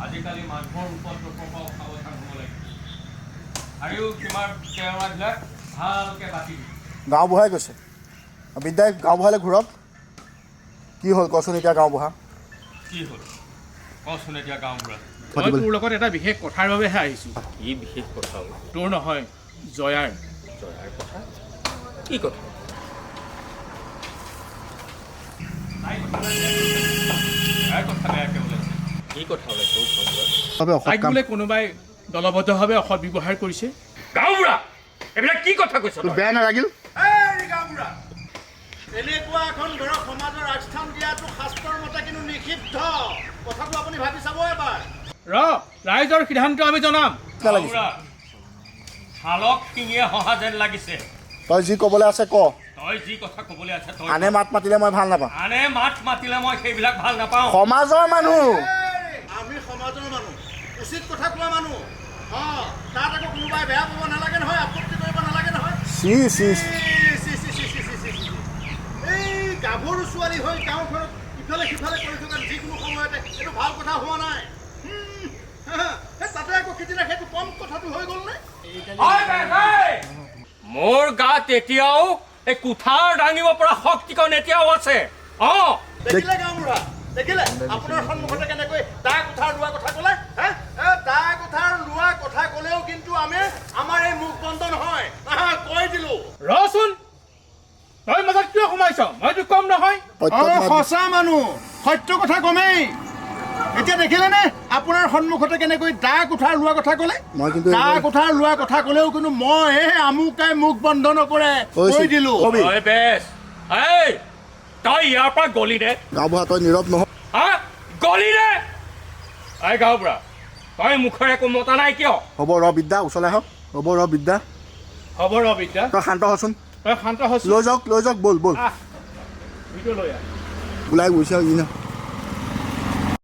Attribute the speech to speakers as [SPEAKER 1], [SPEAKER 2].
[SPEAKER 1] আজিকালি মানুহৰ উপদ্ৰৱৰ পৰা সাৱধান হ'ব লাগে আৰু সীমাৰ কেৰাবিলাক ভালকৈ বাতি দিম
[SPEAKER 2] গাঁওবুঢ়াই কৈছে বিদ্যাই গাঁওবুঢ়ালৈ ঘূৰক কি হ'ল কচোন এতিয়া গাঁওবুঢ়া
[SPEAKER 1] কি হ'ল কচোন এতিয়া গাঁওবুঢ়া
[SPEAKER 3] মই তোৰ লগত এটা বিশেষ কথাৰ বাবেহে আহিছোঁ
[SPEAKER 1] কি বিশেষ কথা হ'ল
[SPEAKER 3] তোৰ নহয় জয়াৰ
[SPEAKER 1] কথা কি কথা কথা বেয়াকৈ ওলাইছে কি কথা ওলাইছে
[SPEAKER 3] তাইক বোলে কোনোবাই দলবদ্ধভাৱে অসৎ ব্যৱহাৰ কৰিছে
[SPEAKER 1] গাঁওবুঢ়া এইবিলাক কি কথা কৈছ
[SPEAKER 2] বেয়া নালাগিল
[SPEAKER 4] এনেকুৱা এখন ঘৰক সমাজৰ আগস্থান দিয়াটো শাস্ত্ৰৰ মতে কিন্তু নিষিদ্ধ কথাটো আপুনি ভাবি চাব এবাৰ
[SPEAKER 3] ৰাইজৰ সিদ্ধান্ত আমি জনাম
[SPEAKER 1] গাঁওবুঢ়া শালক শিঙিয়ে হহা যেন লাগিছে
[SPEAKER 2] তই যি ক'বলৈ আছে ক
[SPEAKER 1] তই যি কথা ক'বলৈ আছে তই
[SPEAKER 2] আনে মাত মাতিলে মই ভাল নাপাওঁ
[SPEAKER 1] আনে মাত মাতিলে মই সেইবিলাক ভাল নাপাওঁ
[SPEAKER 2] সমাজৰ মানুহ
[SPEAKER 4] আমি সমাজৰ মানুহ উচিত কথা কোৱা মানুহ তাত আকৌ কোনোবাই বেয়া পাব নালাগে নহয় আপত্তি কৰিব নালাগে নহয়
[SPEAKER 2] চি চি
[SPEAKER 4] এই গাভৰু ছোৱালী হৈ গাঁওখনত ইফালে সিফালে কৰি থকা যিকোনো সময়তে এইটো ভাল কথা হোৱা নাই তাতে আকৌ সিদিনা সেইটো কম কথাটো হৈ গ'ল নে
[SPEAKER 1] মোৰ গাত এতিয়াও এই কুঠাৰ দাঙিব পৰা শক্তিকণ এতিয়াও আছে
[SPEAKER 4] দেখিলে গাঁওবুঢ়া দেখিলে আপোনাৰ সন্মুখতে কেনেকৈ দা কুঠাৰ লোৱা কথা ক'লে দা কুঠাৰ লোৱা কথা ক'লেও কিন্তু আমি আমাৰ এই মুখ বন্ধ নহয় কৈ দিলো
[SPEAKER 3] ৰচোন তই মাজত কিয় সোমাইছ মইতো কম নহয়
[SPEAKER 4] সঁচা মানুহ সত্য কথা কমেই এতিয়া দেখিলেনে আপোনাৰ সন্মুখতে কেনেকৈ দা কুঠাৰ লোৱা কথা ক'লে
[SPEAKER 2] মই কিন্তু
[SPEAKER 4] দা কুঠাৰ লোৱা কথা ক'লেও কিন্তু মই আমুকাই মুখ বন্ধ নকৰে কৈ দিলো
[SPEAKER 1] তই ইয়াৰ পৰা গলি দে
[SPEAKER 2] গাঁওবুঢ়া তই নীৰৱ নহয়
[SPEAKER 1] গলি দে এই গাঁওবুঢ়া তই মুখেৰে একো মতা নাই কিয়
[SPEAKER 2] হ'ব ৰ বিদ্যা ওচৰলৈ আহক হ'ব ৰ বিদ্যা
[SPEAKER 3] হ'ব ৰ বিদ্যা
[SPEAKER 2] তই শান্ত হচোন
[SPEAKER 3] তই শান্ত হৈছ
[SPEAKER 2] লৈ যাওক ব'ল
[SPEAKER 3] ভিডিঅ' লৈ আহ
[SPEAKER 2] ওলাই গৈছে ই ন